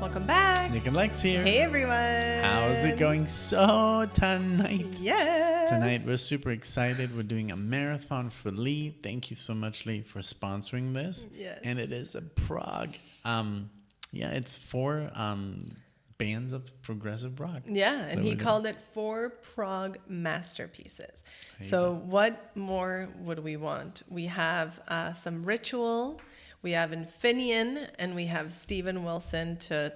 Welcome back. NicknLex here. Hey everyone. How's it going? So tonight. Yes. Tonight we're super excited. We're doing a marathon for Lee. Thank you so much, Lee, for sponsoring this. Yes. And it is a Prog. It's 4 bands of progressive rock. Yeah, and he called it 4 Prog masterpieces. So what more would we want? We have some Ritual, we have Infinian, and we have Steven Wilson to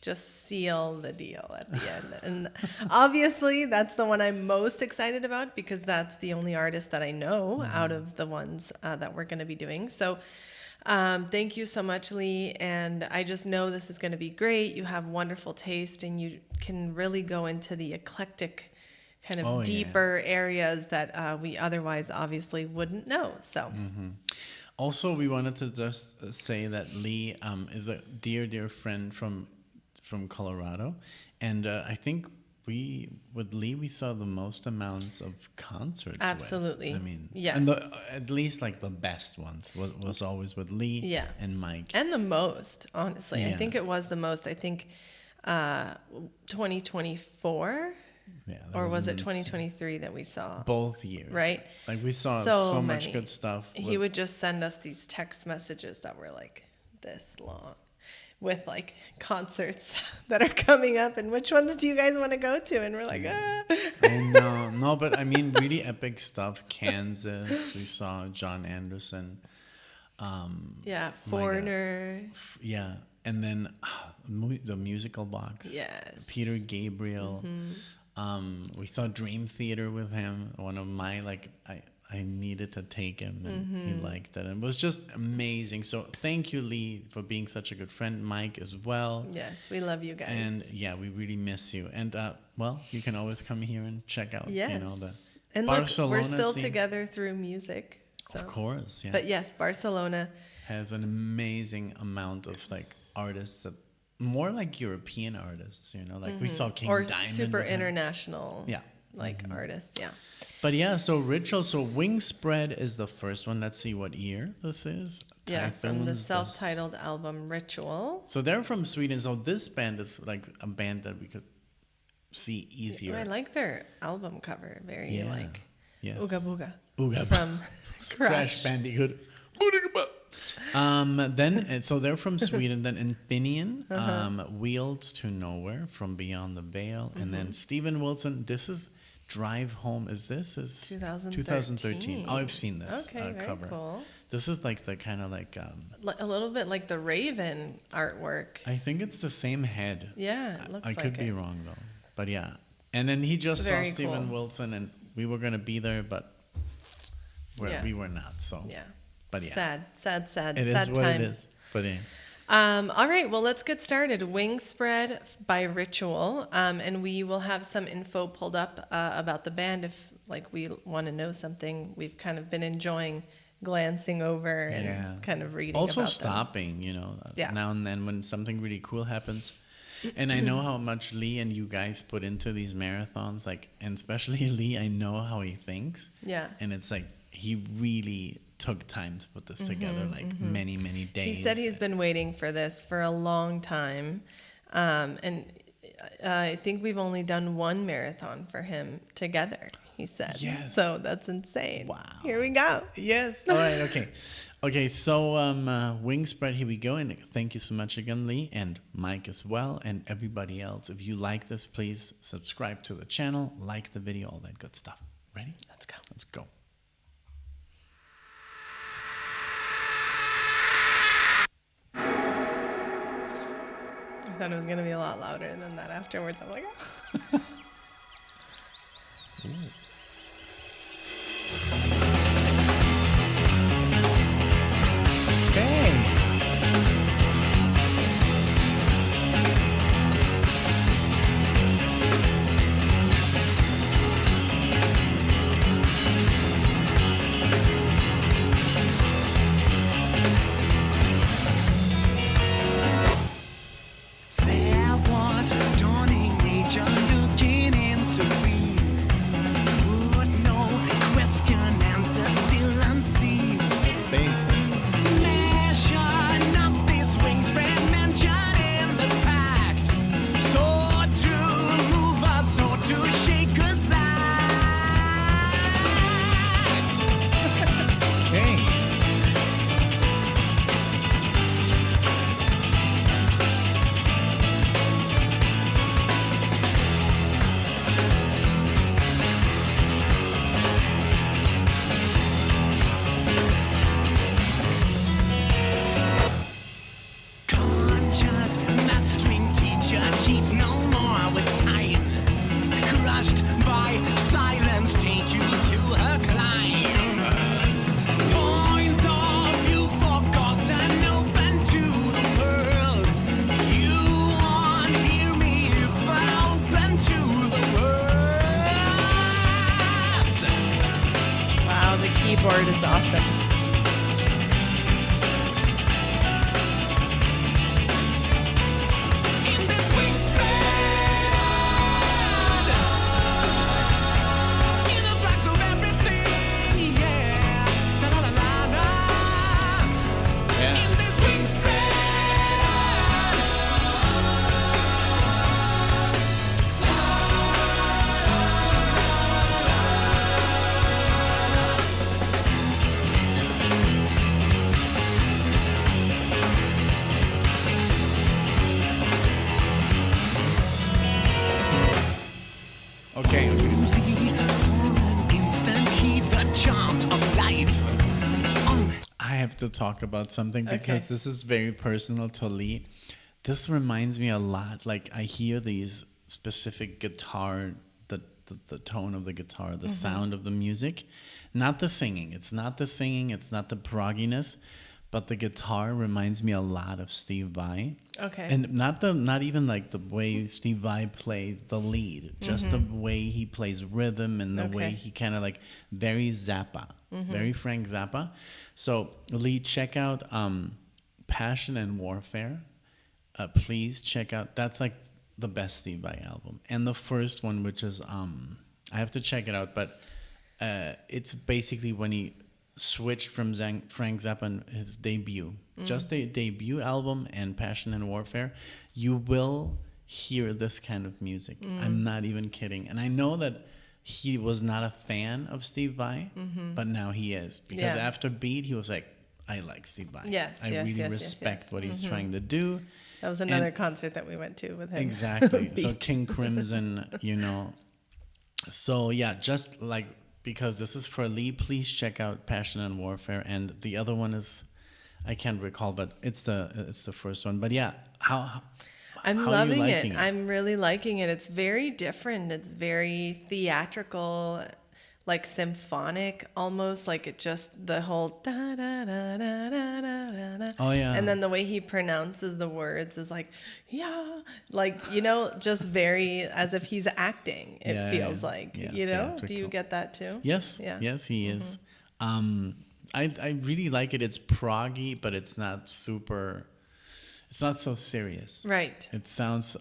just seal the deal at the end. And obviously that's the one I'm most excited about because that's the only artist that I know out of the ones that we're going to be doing. So thank you so much, Lee. And I just know this is going to be great. You have wonderful taste and you can really go into the eclectic kind of deeper areas that we otherwise obviously wouldn't know. So Also, we wanted to just say that Lee is a dear friend from Colorado. And I think with Lee, we saw the most amounts of concerts. Absolutely. I mean, yes. And at least like the best ones was always with Lee and Mike. And the most, honestly. Yeah. I think it was the most. I think 2024. Yeah, or was it 2023 that we saw? Both years. Right? Like we saw so much good stuff. He would just send us these text messages that were like this long with like concerts that are coming up and which ones do you guys want to go to? And we're like, I know. No, but I mean really epic stuff. Kansas, we saw John Anderson. Foreigner. Yeah. And then the Musical Box. Yes. Peter Gabriel. We saw Dream Theater with him. One of my, I needed to take him and he liked it. And it was just amazing. So thank you, Lee, for being such a good friend. Mike as well. Yes, we love you guys. And yeah, we really miss you. And you can always come here and check out, the and Barcelona look, we're still scene. Together through music. So. Of course, yeah. But yes, Barcelona has an amazing amount of artists that more like European artists, we saw King or Diamond. Super international. Yeah. Artists, yeah. But yeah, so Ritual, so Wingspread is the first one. Let's see what year this is. Yeah, from the self-titled album Ritual. So they're from Sweden. So this band is like a band that we could see easier. I like their album cover. Very yes. Ooga Booga. Ooga From Crash Bandicoot. Then so they're from Sweden. Then Infinian, Wheels to Nowhere from Beyond the Veil, and then Steven Wilson. This is Drive Home. Is 2013? Oh, I've seen this cover. Cool. This is like the kind of like a little bit like the Raven artwork. I think it's the same head. Yeah, it looks I like could be wrong though, but yeah. And then he just saw Steven Wilson, and we were gonna be there, but we were not. So yeah. But yeah. Sad It sad is what times. it is. But yeah. All right, well, let's get started. Wingspread by Ritual, and we will have some info pulled up about the band if we want to know something. We've kind of been enjoying glancing over and kind of reading also about stopping, now and then when something really cool happens. And I know how much Lee and you guys put into these marathons, and especially Lee, I know how he thinks. Yeah. And it's he really took time to put this together, many days. He said he's been waiting for this for a long time. And I think we've only done one marathon for him together, he said. Yes. So that's insane. Wow. Here we go. Yes. All right. Okay. Okay. So Wingspread, here we go. And thank you so much again, Lee, and Mike as well, and everybody else. If you like this, please subscribe to the channel, like the video, all that good stuff. Ready? Let's go. Let's go. I thought it was going to be a lot louder than that afterwards. I'm like, oh. There was a dawning nature looking in serene. I have to talk about something because this is very personal to Lee. This reminds me a lot. Like I hear these specific guitar, the tone of the guitar, the sound of the music, not the singing. It's not the singing. It's not the progginess, but the guitar reminds me a lot of Steve Vai. Okay. And not even like the way Steve Vai plays the lead, just the way he plays rhythm and the way he kind of like very Zappa, very Frank Zappa. So Lee, check out Passion and Warfare. Please check out. That's like the best Steve Vai album. And the first one, which is I have to check it out, but it's basically when he switched from Frank Zappa and his debut, just a debut album and Passion and Warfare, you will hear this kind of music. I'm not even kidding. And I know that he was not a fan of Steve Vai, but now he is. Because after Beat, he was like, I like Steve Vai. I really respect what he's trying to do. That was another concert that we went to with him. Exactly. So King Crimson, you know. So yeah, just like, because this is for Lee, please check out Passion and Warfare. And the other one is, I can't recall, but it's the first one. But yeah, I'm loving it. I'm really liking it. It's very different. It's very theatrical, like symphonic almost, like it just the whole da da da da da da da. Oh yeah. And then the way he pronounces the words is like, yeah, like, you know, just very as if he's acting. It feels like, you know. Theatrical. Do you get that too? Yes. Yeah. Yes, he is. I really like it. It's proggy, but it's not super. It's not so serious. Right. It sounds.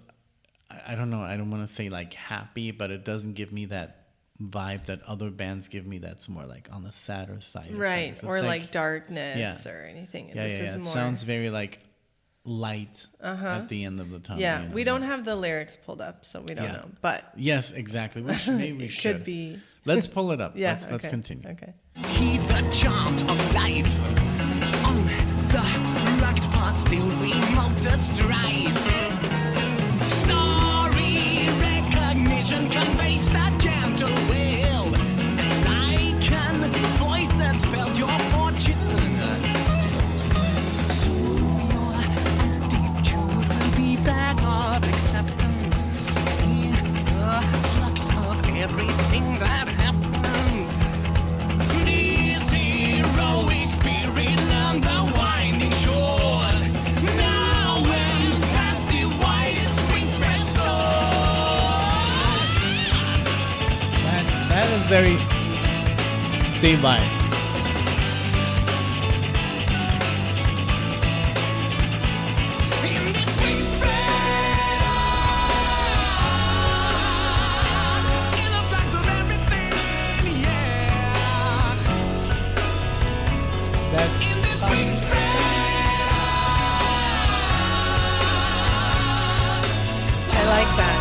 I don't know. I don't want to say like happy, but it doesn't give me that vibe that other bands give me. That's more like on the sadder side. Right. Or like darkness or anything. This is more, it sounds very like light at the end of the tunnel. Yeah. We don't have the lyrics pulled up, so we don't know. But yes, exactly. Maybe we should. Could be. Let's pull it up. Yeah. Let's continue. Okay. Heed the chant of life on the rugged path, still remote to strive. Story recognition conveys that gentle will, and like an voices spelled your fortune. Still, soon your attitude will be that of acceptance in the flux of everything that happens. This heroic spirit along the winding shores. Now when passive widest wingspread soars. That is very Steve Vai. In this wingspread, in the flags of everything, yeah. In this wingspread, I like that.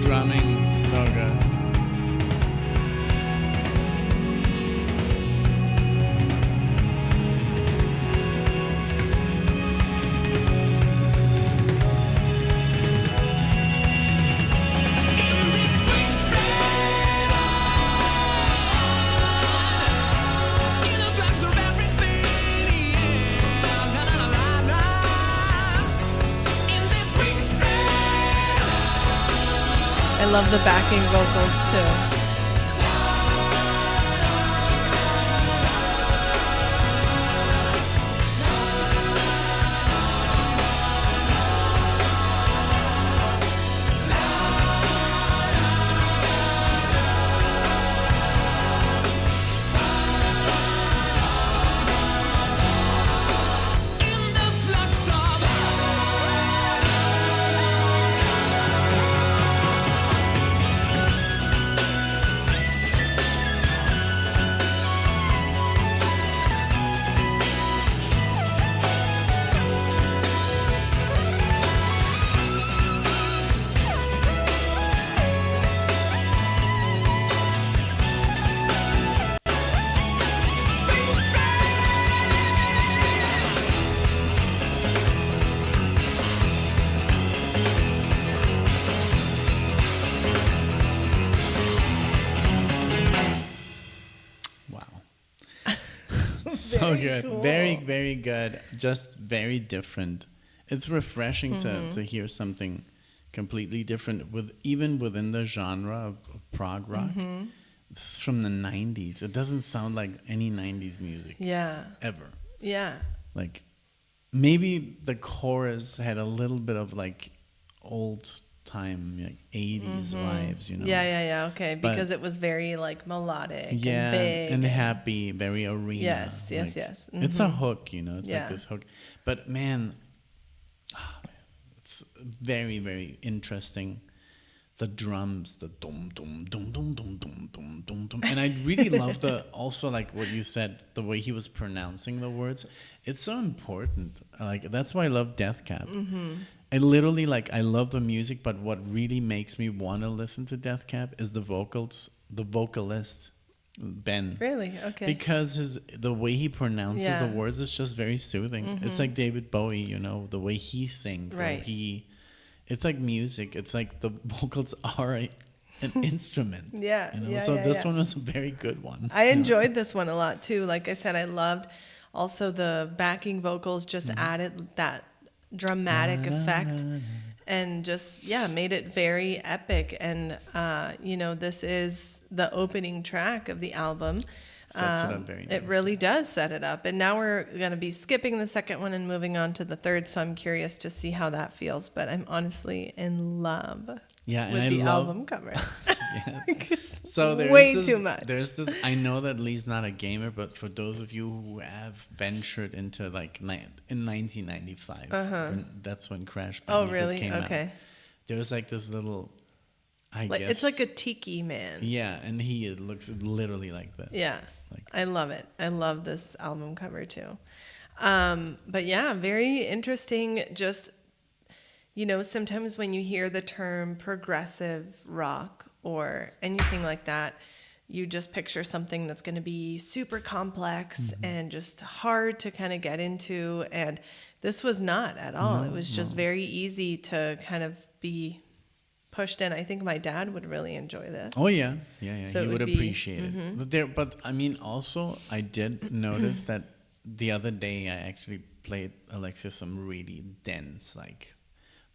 Drumming, so good. in this wingspread, in the flags of everything, yeah. La la la la la. In this wingspread. I love the backing vocals too. In the flux of So Very good. cool. Very, very good. Just very different. It's refreshing to hear something completely different even within the genre of prog rock. It's from the 90s. It doesn't sound like any 90s music Yeah. ever. Yeah. Like maybe the chorus had a little bit of like old time, like 80s vibes, you know. Yeah. Okay. But- Because it was very like melodic Yeah, and big. and happy, very arena. Yes. like, Yes. It's a hook, you know. It's Yeah. like this hook. But man, it's very, very interesting. The drums, the dum dum dum dum dum dum dum dum dum, and I really love the also like what you said, the way he was pronouncing the words. It's so important. Like that's why I love Death Cab. I literally I love the music, but what really makes me want to listen to Death Cab is the vocalist Ben. Really? Okay. Because the way he pronounces Yeah. the words is just very soothing. It's like David Bowie, you know, the way he sings. Right. It's like music. It's like the vocals are an instrument. Yeah, You know? yeah, So yeah, this yeah. one was a very good one. I enjoyed this one a lot too. Like I said, I loved also the backing vocals just added that dramatic effect and just, made it very epic. And, this is the opening track of the album. Sets it up very It nicely. really does set it up. And now we're going to be skipping the second one and moving on to the third. So I'm curious to see how that feels. But I'm honestly in love Yeah, and with I the love album cover. Yeah. So there's Way this, too much. There's this. I know that Lee's not a gamer, but for those of you who have ventured into in 1995, that's when Crash Oh, Bandicoot really? came out. Okay. There was like this little, I Like guess it's like a tiki man. yeah, and he looks literally like that. Yeah. Like- I love it. I love this album cover too. But yeah, very interesting. Just, sometimes when you hear the term progressive rock or anything like that, you just picture something that's going to be super complex and just hard to kind of get into. And this was not at all. It was just very easy to kind of be pushed in. I think my dad would really enjoy this. Oh yeah. So it He would would be- appreciate it. But I mean, also I did notice that the other day I actually played Alexia some really dense like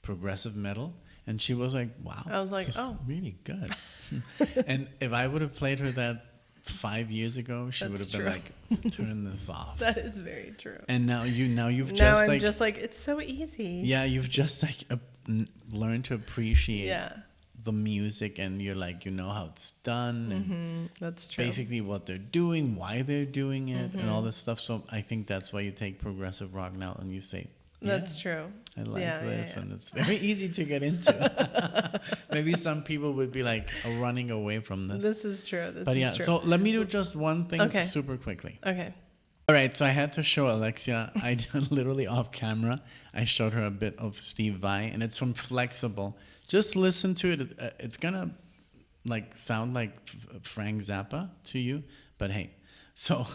progressive metal, and she was like, "Wow, I was like, this is "Oh." really good." And if I would have played her that 5 years ago, she would That's have been like, "Turn this off." That is very true. And now you've Now just I'm like just like, it's so easy. yeah, you've just like learned to appreciate Yeah. the music, and you're like, you know how it's done, and That's true. basically what they're doing, why they're doing it, and all this stuff. So I think that's why you take progressive rock now and you say, That's yeah, true. I like Yeah, yeah, this, yeah. and it's very easy to get into. Maybe some people would be like running away from this. This is true. This But is yeah, true. so let me do just one thing Okay. super quickly. Okay. All right, so I had to show Alexia, I did literally off camera, I showed her a bit of Steve Vai, and it's from Flexible. Just listen to it. It's gonna like sound like Frank Zappa to you, but hey, so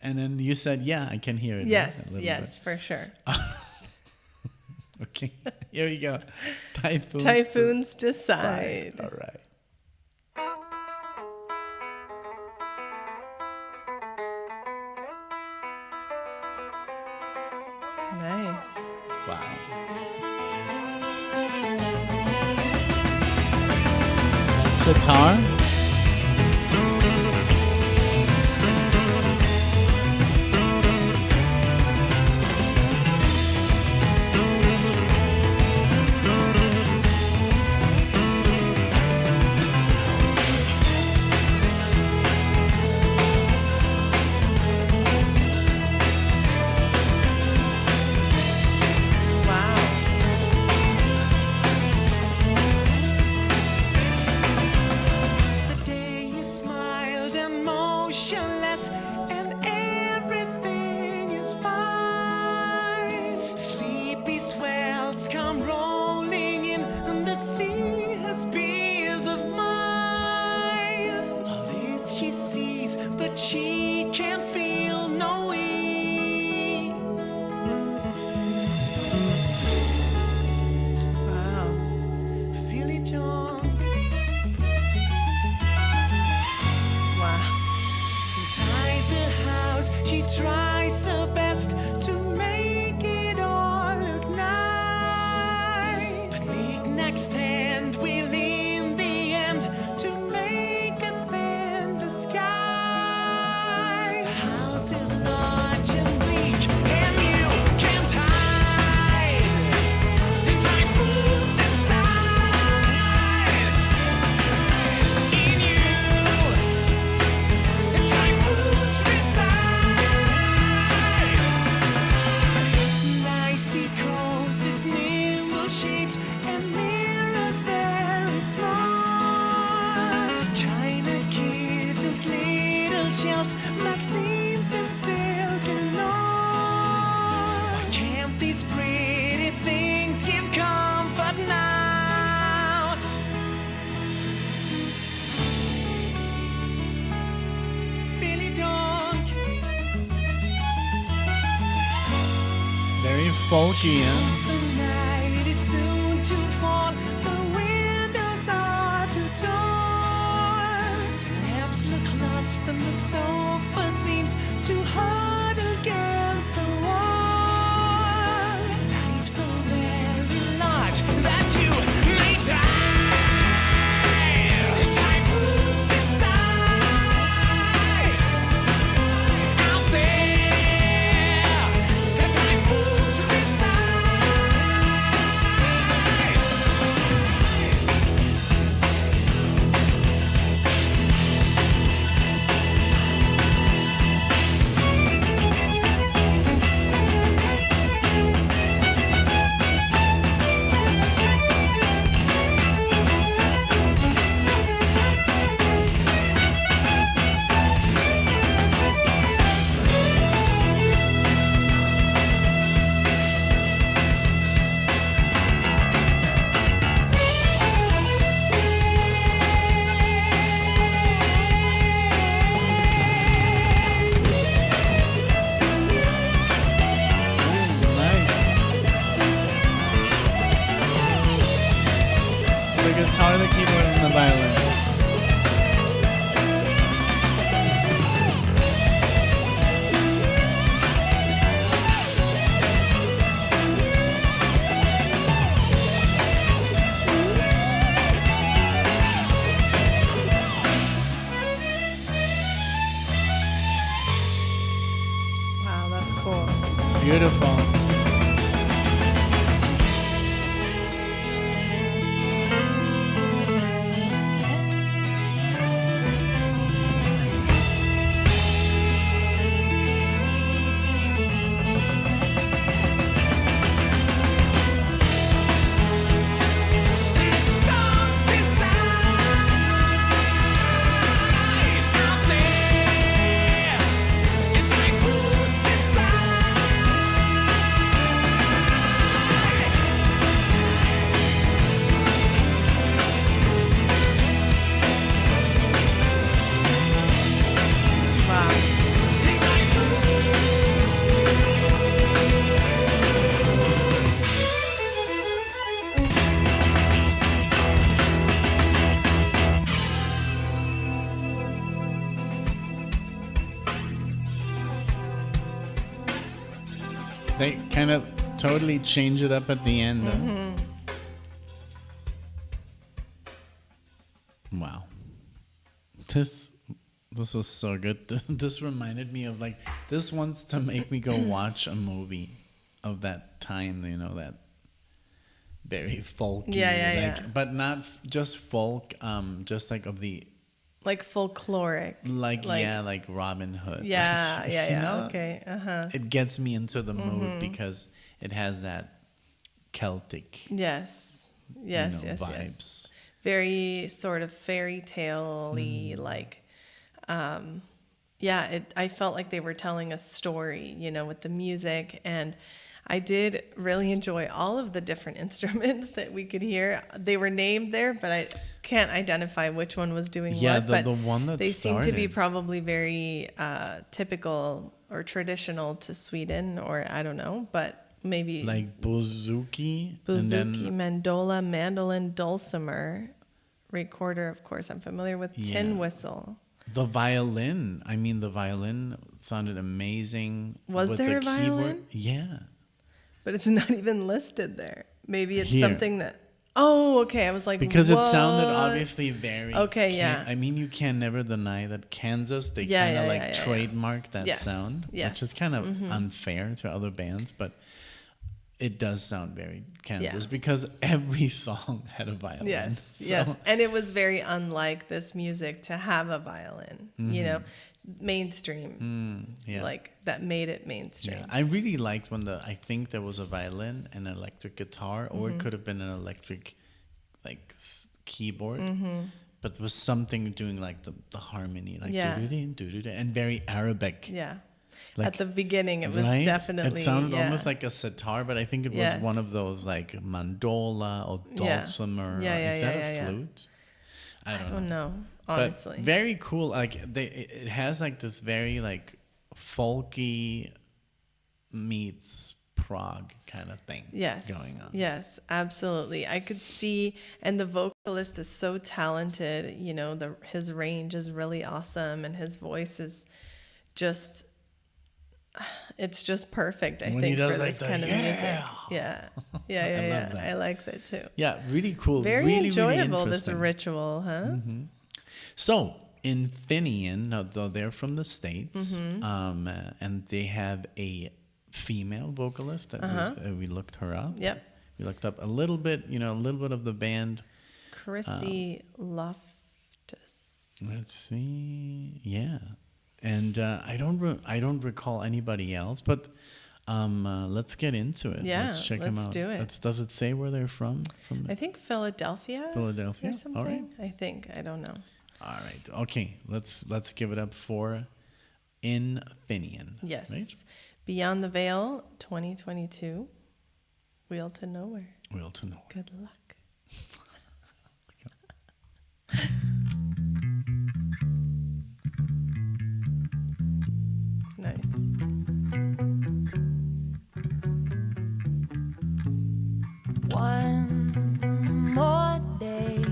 and then you said, yeah, I can hear it. Yes. right? A little Yes, for sure. bit. Okay, here we go. Typhoons. Typhoons decide. All right. Nice. Wow. Sitar. Wow. She tries her best to make it all look nice. But knick-knacks stand will in the end to make a thin disguise. The house is large and bleak, and you can't hide the typhoons inside. In you, the typhoons reside. Nice decoses, nimble shapes, and mirrors very small. China kittens, little shells, Maximes and silk and all. Why can't these pretty things give comfort now? Philly dog. Very folky, huh? The night is soon to fall. The windows are too tall. The lamps look lost and the sofa seems too hard against the wall. Life's so very large that you may die. The typhoons decide. Out there, the typhoons Nice. The guitar, the keyboard, and the violin. Wow, that's cool. Beautiful. Storms decide. Out there, the typhoons Wow. They kind of totally change it up at the end. Wow. This was so good. This reminded me of like, this wants to make me go watch a movie of that time, you know, that very folky. Yeah. But not just folk, just like of the, Like folkloric. like Robin Hood. Yeah, You know? Okay. It gets me into the mood because it has that Celtic Yes. Yes. vibes. Very sort of fairy tale-y, like, I felt like they were telling a story, you know, with the music. And I did really enjoy all of the different instruments that we could hear. They were named there, but I can't identify which one was doing what. The one that they seem to be started. probably very typical or traditional to Sweden, or I don't know, but maybe Like bouzouki. bouzouki, mandola, mandolin, dulcimer, recorder. Of course, I'm familiar with tin Yeah. whistle. The violin. I mean, the violin sounded amazing. Was with there the a keyboard. violin? Yeah. But it's not even listed there. Maybe it's Here. something that. Oh, okay. I was like, Because it sounded what? obviously very. Okay, yeah. I mean, you can never deny that Kansas, they Yeah, kind of yeah, like yeah, yeah, yeah. trademarked that Yes, sound, yes. which is kind of unfair to other bands, but it does sound very Kansas Yeah. because every song had a violin. Yes, So- yes. And it was very unlike this music to have a violin, you know, mainstream, Yeah. like that made it mainstream. Yeah, I really liked when I think there was a violin, an electric guitar, or it could have been an electric, like keyboard, but there was something doing like the harmony, like Yeah. doo-doo-doo, and very Arabic. Yeah. Like, At the beginning, it was right? definitely. It sounded yeah. almost like a sitar, but I think it was Yes. one of those like mandola or Yeah. dulcimer. Yeah, yeah, Is yeah, that yeah, a yeah. flute? I I don't know. don't know, But honestly. very cool. Like it has like this very like folky meets Prog kind of thing Yes. going on. Yes, absolutely. I could see, and the vocalist is so talented. You know, his range is really awesome, and his voice is just, it's just perfect. I When he think does for like this the kind of music. yeah. Yeah, yeah, yeah, yeah. love that. I like that too. Yeah, really cool. Very really, enjoyable. Really This interesting. ritual, huh? So Infinian, now though they're from the States, Mm-hmm. and they have a female vocalist that we looked her up. Yep. We looked up a little bit, a little bit of the band. Chrissy Loftus. Let's see. Yeah. And I don't recall anybody else, but let's get into it. Yeah, let's check them let's out. do it. Does it say where they're from? I think Philadelphia. Philadelphia? Or All something. right. I think. I don't know. All right. Okay. Let's give it up for Infinian. Yes. Right? Beyond the Veil 2022. Wheel to Nowhere. Will to know. Good luck. Nice. One more day,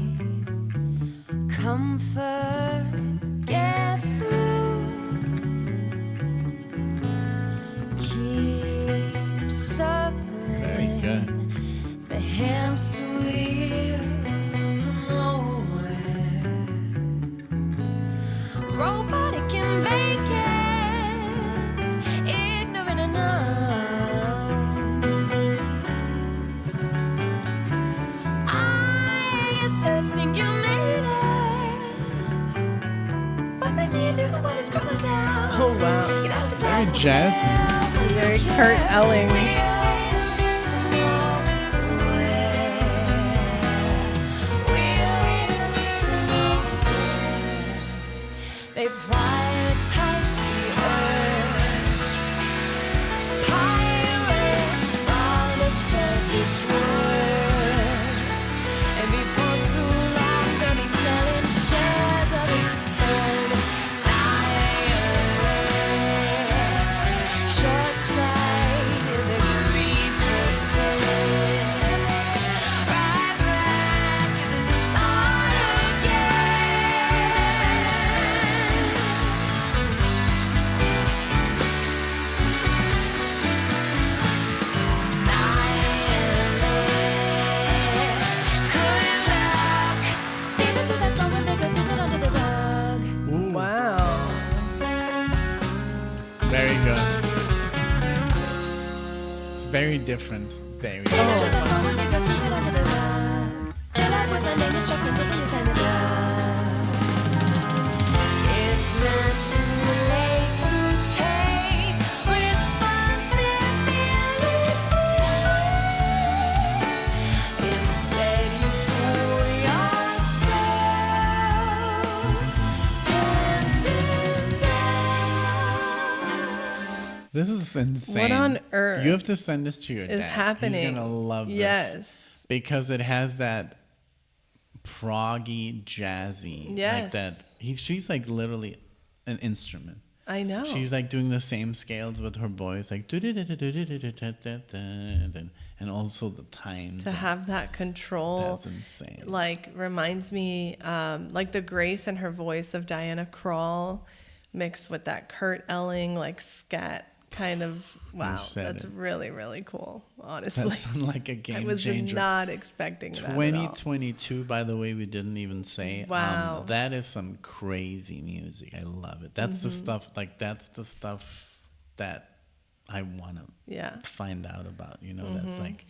comfort, get through. Keep circling. Very good. The hamster wheel to nowhere. Robotic and vacant, ignorant enough. I guess I think you made it, but beneath you the one is crumbling down. Oh, wow. Get out of the Very glass. jazzy. Very Kurt Elling. They prioritize the earth. Pirates round a circuit's worth. And before too long, they'll be selling shares of the sun. Nihilists, short-sighted, the greed persists. Right back at the start again. Nihilists, good luck. See the truth that's going bigger, sweep it under the rug. Ooh, Wow. very good. It's very different. Very See the truth that's going bigger, sweep it under the rug. Fill up with my name instructions until your time is up. It's not too late to take responsibility. Instead, you fool yourself. Hands been down. This is insane. What on earth You have to send this to your is dad. happening? He's gonna love this. Yes. Because it has that proggy, jazzy, like Yes. that. She's like literally an instrument. I know. She's like doing the same scales with her voice, like and also the times. To have that control. That's insane. Like reminds me, like the grace in her voice of Diana Krall, mixed with that Kurt Elling like scat kind of. Wow, that's really, really cool. Honestly, that's like a game changer. I was not expecting that. 2022, by the way, we didn't even say. Wow, that is some crazy music. I love it. That's the stuff. Like that's the stuff that I want to find out about. You know, that's like,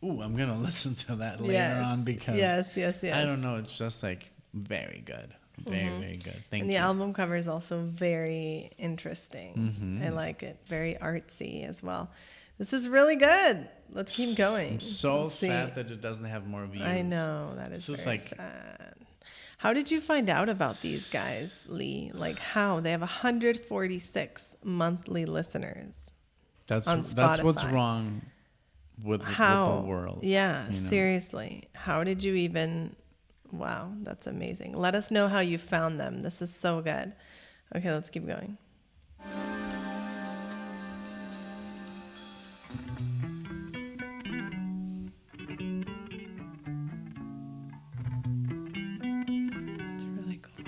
ooh, I'm gonna listen to that later on because yes. I don't know. It's just like very good. Very, very good. Thank you. And the album cover is also very interesting. I like it. Very artsy as well. This is really good. Let's keep going. I'm so sad that it doesn't have more views. I know. That is very sad. How did you find out about these guys, Lee? Like how? They have 146 monthly listeners. That's what's wrong with the world. Yeah, you know? Seriously. How did you even... Wow, that's amazing. Let us know how you found them. This is so good. Okay, let's keep going. It's really cool.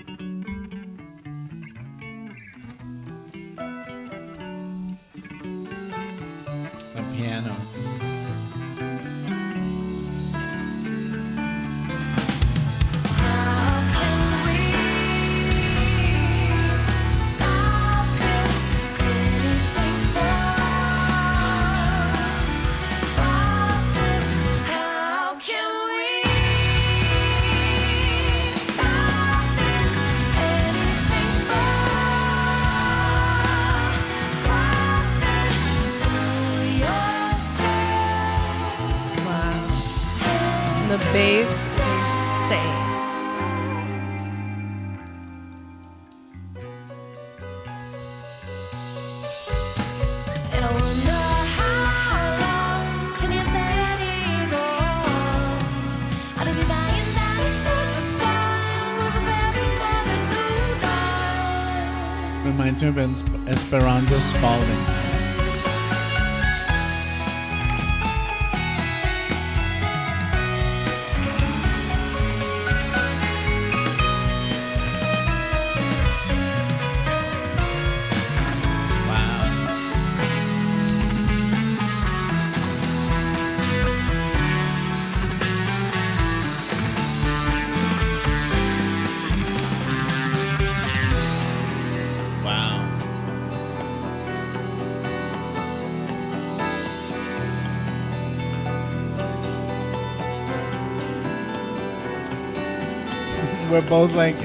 The piano. The bass is insane. And I wonder how long can insanity go on? Out of these dying dinosaurs are gone, we're preparing for the new dawn. Reminds me of Esperanza Spalding. We're both like,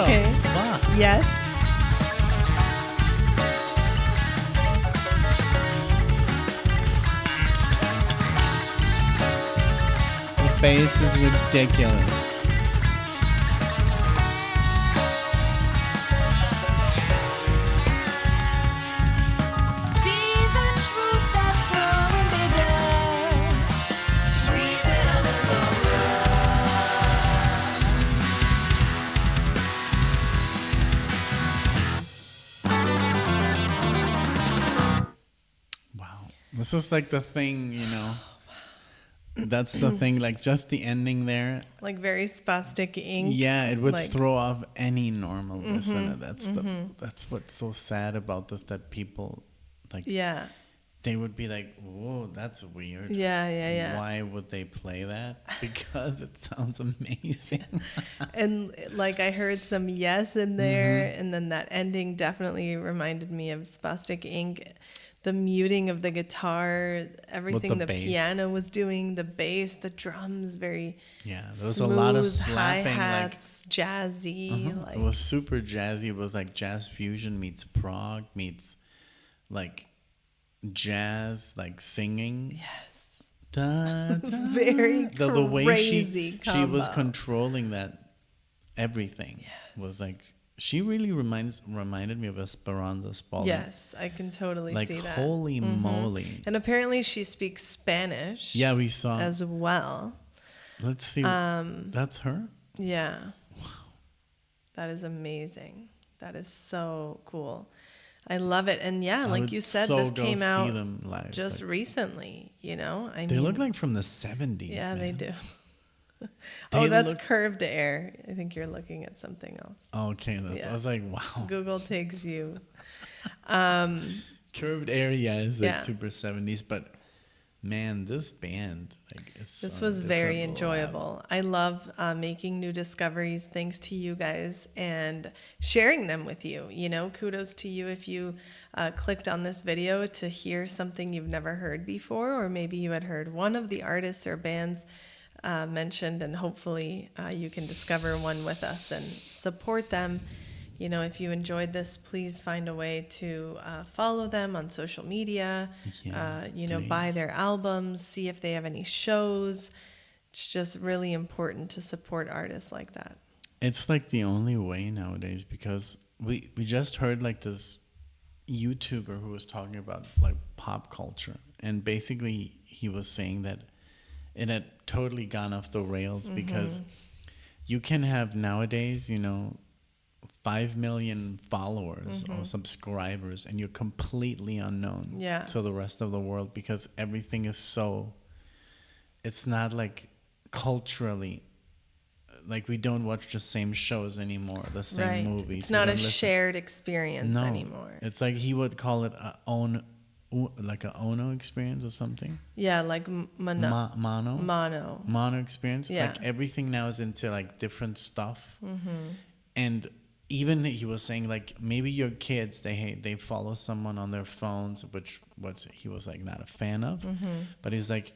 Okay. Yes. The bass is ridiculous. This is like the thing, you know. That's the thing, like just the ending there. Like very spastic ink. Yeah, it would like, throw off any normal listener. That's what's so sad about this, that people like Yeah. they would be like, "Whoa, that's weird." Yeah. Why would they play that? Because it sounds amazing. And like I heard some yes in there, and then that ending definitely reminded me of Spastic Ink. The muting of the guitar, everything the bass. piano was doing, the bass, the drums, very Yeah, there was a lot of smooth, slapping, hi-hats, jazzy. Like, it was super jazzy. It was like jazz fusion meets prog meets like jazz, like singing. yes, Da, da. very The way crazy she was combo. controlling that everything was like, she really reminded me of Esperanza Spalding. Yes, I can totally Like see that. holy moly. And apparently she speaks Spanish Yeah, we saw. as well. Let's see. That's her? Yeah. Wow. That is amazing. That is so cool. I love it. And yeah, I like would you said, so this go came see out them live. just Like, recently, you know? I they mean, look like from the 70s. yeah, they man. do. They Oh, that's look- curved air. I think you're looking at something else. Okay, that's, Yeah. I was like, wow. Google takes you. Curved area is like Yeah. super 70s, but man, this band, like, it's This on a was very different enjoyable. level. I love making new discoveries thanks to you guys and sharing them with you. You know, kudos to you if you clicked on this video to hear something you've never heard before, or maybe you had heard one of the artists or bands mentioned, and hopefully you can discover one with us and support them. You know, if you enjoyed this, please find a way to follow them on social media, Yes, you know, please. buy their albums, see if they have any shows. It's just really important to support artists like that. It's like the only way nowadays, because we just heard like this YouTuber who was talking about like pop culture, and basically he was saying that it had totally gone off the rails because you can have nowadays, you know, 5 million followers or subscribers, and you're completely unknown Yeah. to the rest of the world, because everything is so, it's not like culturally, like we don't watch the same shows anymore, the same Right. movies. It's We not a don't listen- shared experience No, anymore. it's like he would call it like a Ono experience or something. Yeah, like Mono mono. experience. Yeah. Like everything now is into like different stuff. And even he was saying like maybe your kids, they follow someone on their phones, which he was like not a fan of. But he's like,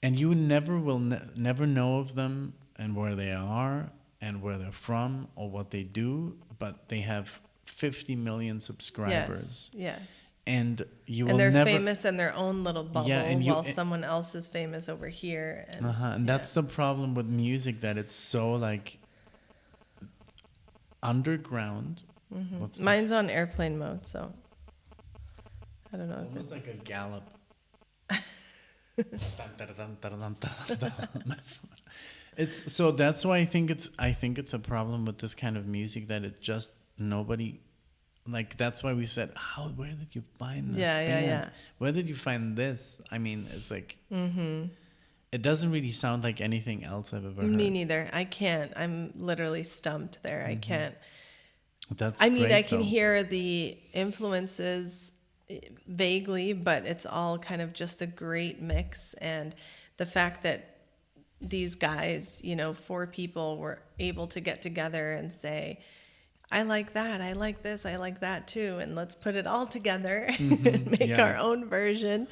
and you never will never know of them and where they are and where they're from or what they do, but they have 50 million subscribers. Yes. And you will And they're never famous in their own little bubble, Yeah, and while someone else is famous over here. And, and that's the problem with music, that it's so like underground. What's Mine's on airplane mode, so I don't know if almost like a gallop. It's so that's why I think it's a problem with this kind of music, that it just nobody, like, that's why we said, where did you find this band? Yeah. Where did you find this? I mean, it's like it doesn't really sound like anything else I've ever heard. Me neither. I can't. I'm literally stumped there. I can't. That's I mean, great, I can though. hear the influences vaguely, but it's all kind of just a great mix. And the fact that these guys, you know, 4 people were able to get together and say, I like that, I like this, I like that too, and let's put it all together and make Yeah. our own version,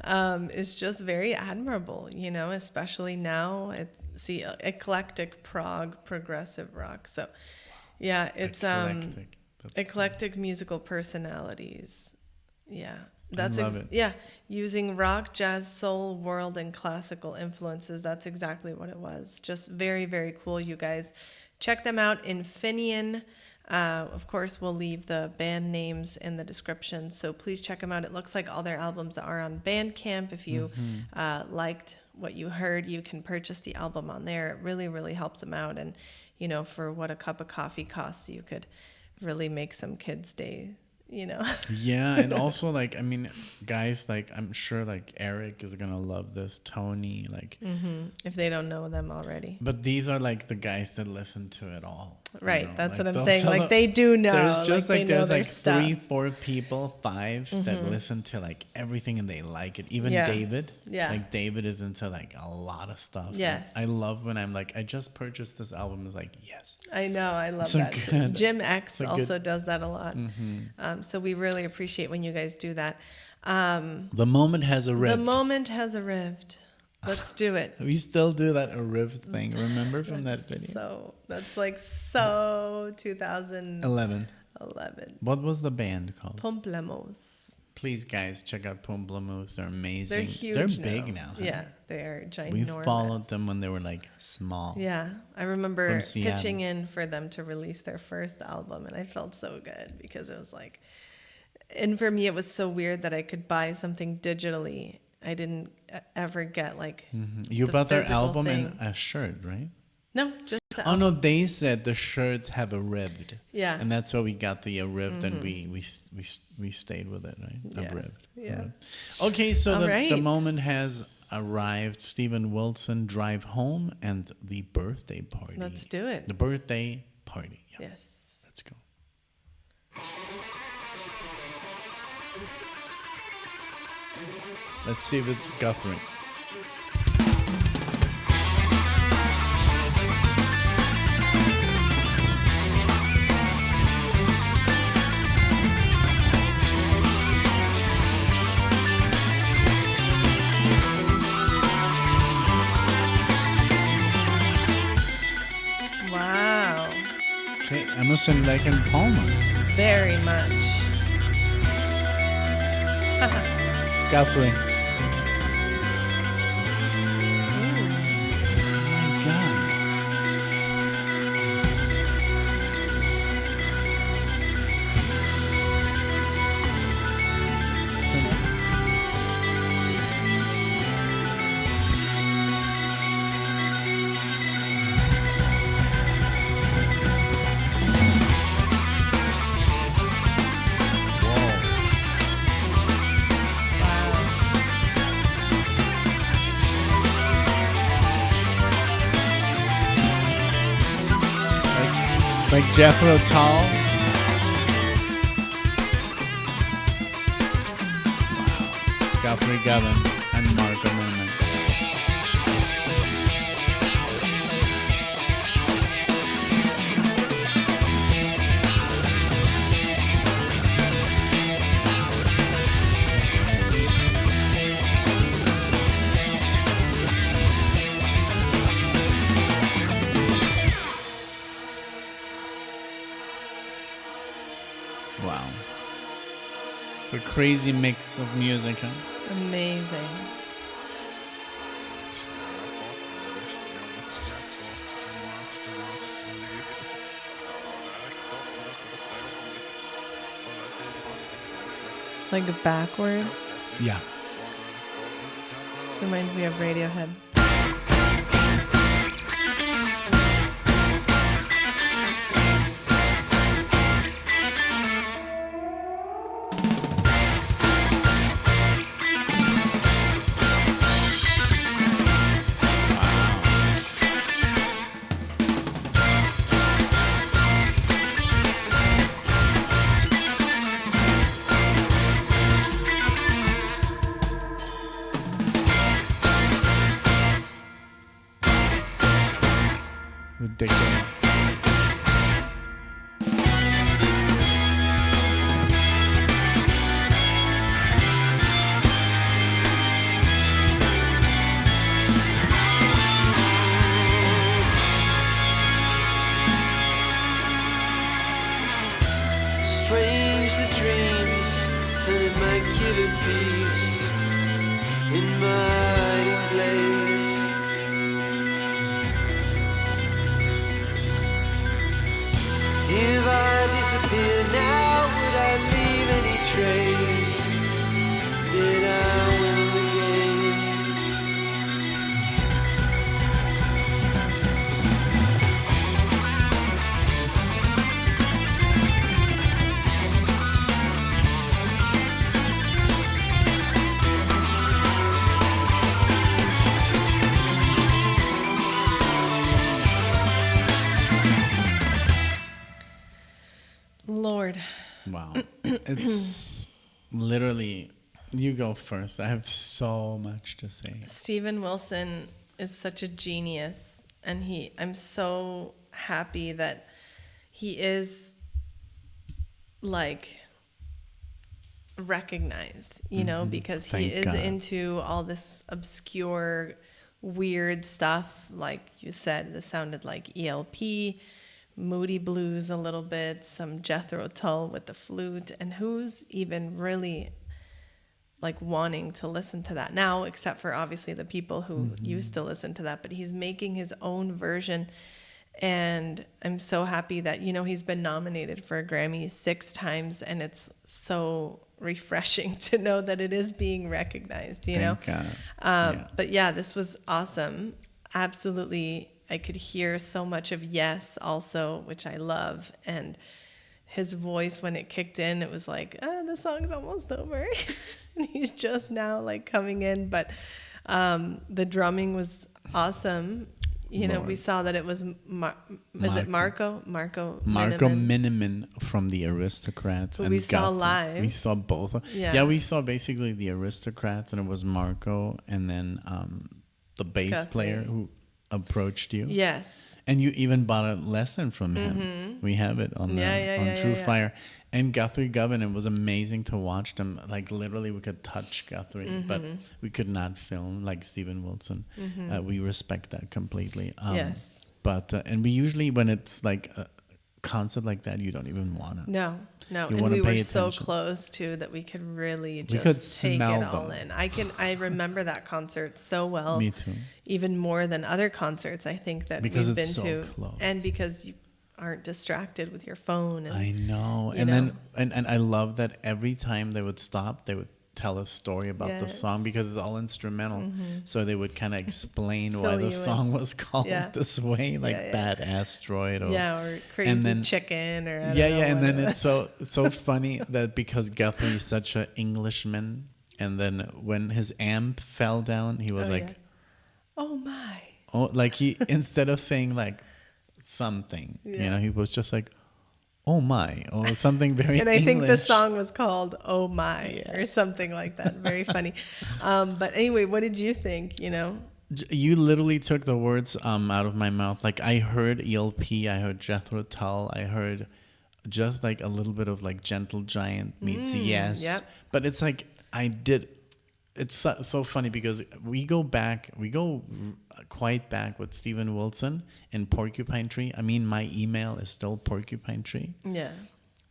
is just very admirable, you know, especially now. It's eclectic prog progressive rock. So yeah, it's Eclectic. That's eclectic musical personalities. Yeah. love it. Yeah, using rock, jazz, soul, world, and classical influences. That's exactly what it was. Just very, very cool, you guys. Check them out. Infinian. Of course, we'll leave the band names in the description, so please check them out. It looks like all their albums are on Bandcamp. If you liked what you heard, you can purchase the album on there. It really, really helps them out. And, you know, for what a cup of coffee costs, you could really make some kids' day you know. Yeah, and also like I mean, guys, like I'm sure like Eric is gonna love this, Tony, like If they don't know them already. but these are like the guys that listen to it all. you Right. know, That's like, what I'm those saying. are Like the- they do know. There's just they like know there's their like stuff. 3-4 people, 5 that listen to like everything and they like it. Even Yeah. David. Yeah. Like David is into like a lot of stuff. And Yes. I love when I'm like, I just purchased this album. It's like, yes. I know. I love So that. Too. good. Jim X So good. also does that a lot. So we really appreciate when you guys do that. The moment has arrived. The moment has arrived. Let's do it. We still do that arrived thing. Remember from that video? So that's like so 2011. 11. What was the band called? Pomplemos. Please, guys, check out Pomplamoose. They're amazing. They're huge. They're big now. huh? Yeah, they're ginormous. We followed them when they were like small. Yeah, I remember From Seattle. pitching in for them to release their first album, and I felt so good because it was like, and for me, it was so weird that I could buy something digitally. I didn't ever get like. You the bought their physical album thing. and a shirt, right? No, just the Oh album. no, they said the shirts have arrived. Yeah. And that's why we got the arrived, and we stayed with it, right? Yeah. Arrived. Yeah. Arrived. Okay, so All the right. moment has arrived. Stephen Wilson, Drive Home, and the birthday party. Let's do it. The birthday party. Yeah. Yes. Let's go. Let's see if it's Guthrie. Wow. Okay, Emerson, Lake and Palmer. Very much. Guthrie. Oh my God. Like Jethro Tull. Guthrie Govan and Marco Newman. Wow. A crazy mix of music, huh? Amazing. It's like backwards. Yeah. Reminds me of Radiohead. It's literally, you go first. I have so much to say. Steven Wilson is such a genius, and I'm so happy that he is like recognized, you know, because he Thank is God. into all this obscure, weird stuff. Like you said, this sounded like ELP, moody blues a little bit, some Jethro Tull with the flute, and who's even really like wanting to listen to that now, except for obviously the people who used to listen to that, but he's making his own version. And I'm so happy that, you know, he's been nominated for a Grammy 6 times, and it's so refreshing to know that it is being recognized, you know? Thank God. But yeah, this was awesome. Absolutely. I could hear so much of Yes also, which I love. And his voice, when it kicked in, it was like, the song's almost over. And he's just now like coming in. But the drumming was awesome. You know, we saw that it was, it Marco? Marco Miniman from the Aristocrats. Who and we saw Guthrie. live. We saw both. Yeah. We saw basically the Aristocrats, and it was Marco, and then the bass Guthrie. player who approached you. Yes. And you even bought a lesson from him. We have it on True Fire. And Guthrie Govan, it was amazing to watch them. Like literally we could touch Guthrie, but we could not film like Steven Wilson. We respect that completely. Yes. But, and we usually, when it's like a concert like that, you don't even want to. No. You And wanna we were pay so attention. close too that we could really just could take smell it all them. in. I remember that concert so well. Me too. Even more than other concerts I think that Because we've been it's so to. close. And because you aren't distracted with your phone. And, I know. you And know. then, and I love that every time they would stop, they would tell a story about the song, Yes. because it's all instrumental. So they would kind of explain why Fill the you in. song was called Yeah. this way, like Yeah. Bad Asteroid. Or, or Crazy then- Chicken or I don't yeah, know and what then it it's was. so funny that because Guthrie is such an Englishman, and then when his amp fell down, he was Oh, like, yeah. Oh my. oh, like he instead of saying like something, you know, he was just like, oh my, or something very. And I think the English. song was called "Oh My" or something like that. Very funny. But anyway, what did you think? You know, You literally took the words out of my mouth. Like I heard ELP, I heard Jethro Tull, I heard just like a little bit of like Gentle Giant meets Yes. yep. But it's like I did. It's so funny because we go quite back with Steven Wilson and Porcupine Tree. I mean, my email is still Porcupine Tree. yeah,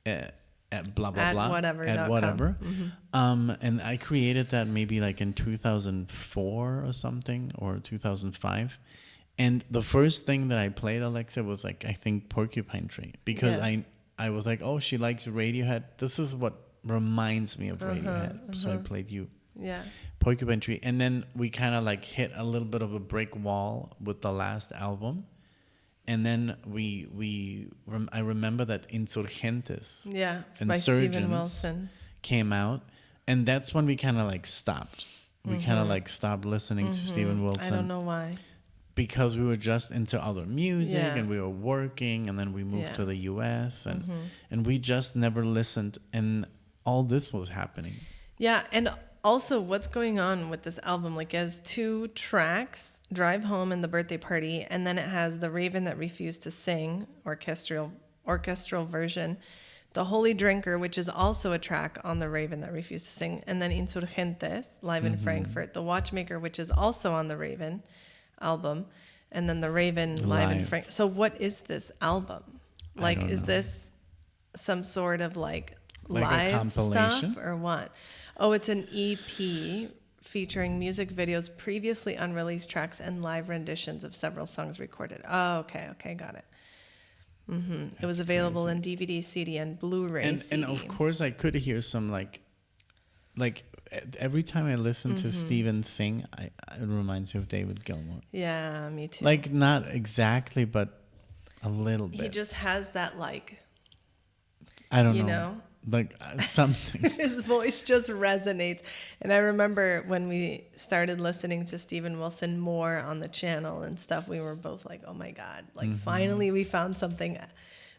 At blah blah At blah whatever.com. and I created that maybe like in 2004 or something, or 2005, and the first thing that I played, Alexa, was like I think Porcupine Tree, because Yeah. I was like, oh, she likes Radiohead, this is what reminds me of Radiohead, so I played you yeah, Porcupine Tree, and then we kind of like hit a little bit of a brick wall with the last album. And then I remember that Insurgentes, yeah. By Steven Insurgents, Wilson. came out, and that's when we kind of like stopped. We kind of like stopped listening to Steven Wilson. I don't know why. Because we were just into other music, Yeah. and we were working, and then we moved Yeah. to the US, and we just never listened, and all this was happening. Yeah, and also what's going on with this album? Like, it has 2 tracks. Drive Home and The Birthday Party, and then it has The Raven That Refused to Sing, orchestral version, The Holy Drinker, which is also a track on The Raven That Refused to Sing, and then Insurgentes, live in Frankfurt, The Watchmaker, which is also on the Raven album, and then The Raven live in Live. Frankfurt. So what is this album? Like, don't is know. this some sort of Like a live compilation? stuff or what? Oh, it's an EP featuring music videos, previously unreleased tracks, and live renditions of several songs recorded. Oh, okay, got it. It was available in DVD, CD, and Blu-ray. And CD. of course I could hear some like every time I listen to Steven sing, it reminds me of David Gilmour. Yeah, me too. Like not exactly, but a little bit. he just has that, like, I don't you know. know? Like something. His voice just resonates. And I remember when we started listening to Steven Wilson more on the channel and stuff, we were both like, oh my God, like finally we found something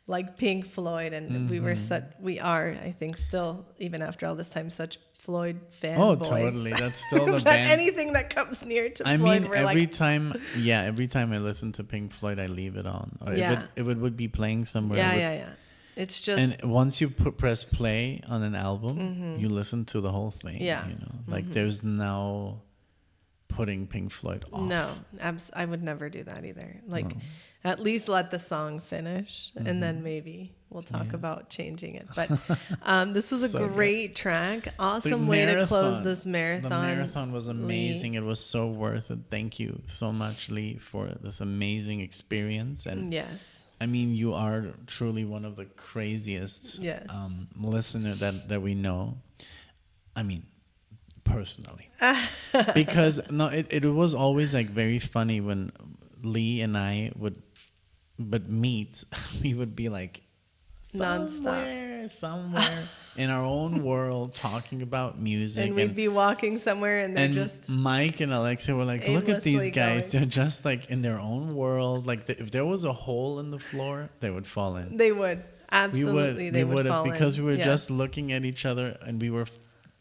like Pink Floyd, and we are, I think, still, even after all this time, such Floyd fanboys. Oh, totally. That's still the But band. anything that comes near to I Floyd, mean, we're every like, time I listen to Pink Floyd, I leave it on. Or Yeah. if it would be playing somewhere. yeah. It's just, And once you press play on an album, you listen to the whole thing. Yeah. You know, like there's no putting Pink Floyd off. no, I would never do that either. Like, at least let the song finish, and then maybe we'll talk about changing it. But this was a So great track. Awesome The way to close marathon. this marathon. The marathon was amazing. Lee. It was so worth it. Thank you so much, Lee, for this amazing experience. And Yes. I mean, you are truly one of the craziest Yes. listener that we know. I mean, personally. Because it was always like very funny when Lee and I would meet. We would be like somewhere in our own world talking about music. And we'd be walking somewhere, and they're and just Mike and Alexa were like, look at these aimlessly guys. going. They're just like in their own world. Like if there was a hole in the floor, they would fall in. they would absolutely they would fall because in. we were Yes. just looking at each other, and we were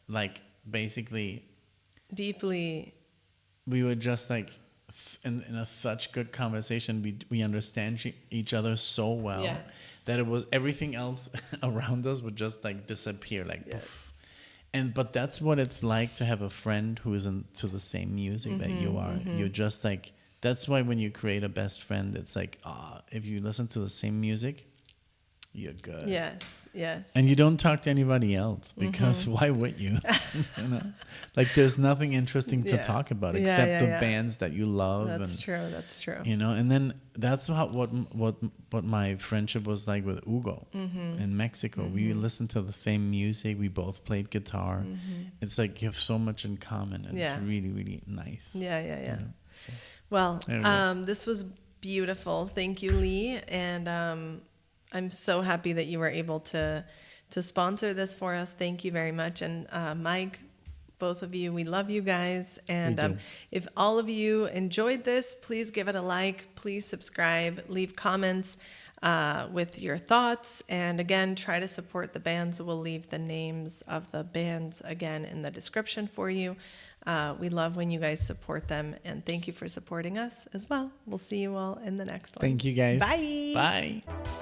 like basically deeply. we were just like in a such good conversation. We understand each other so well Yeah. that it was everything else around us would just like disappear, like poof. But that's what it's like to have a friend who is into the same music that you are. You're just like, that's why when you create a best friend, it's like, if you listen to the same music, you're good. Yes. And you don't talk to anybody else, because why would you? You know, like there's nothing interesting to Yeah. talk about Yeah, except yeah, the yeah. bands that you love. That's true. You know, and then that's what my friendship was like with Hugo in Mexico. We listened to the same music. We both played guitar. It's like you have so much in common, and Yeah. it's really, really nice. Yeah. you know, so. Well, There we go. this was beautiful. Thank you, Lee. And I'm so happy that you were able to sponsor this for us. Thank you very much. And Mike, both of you, we love you guys. And do. if all of you enjoyed this, please give it a like. Please subscribe. Leave comments with your thoughts. And again, try to support the bands. We'll leave the names of the bands again in the description for you. We love when you guys support them, and thank you for supporting us as well. We'll see you all in the next one. Thank you, guys. Bye. Bye.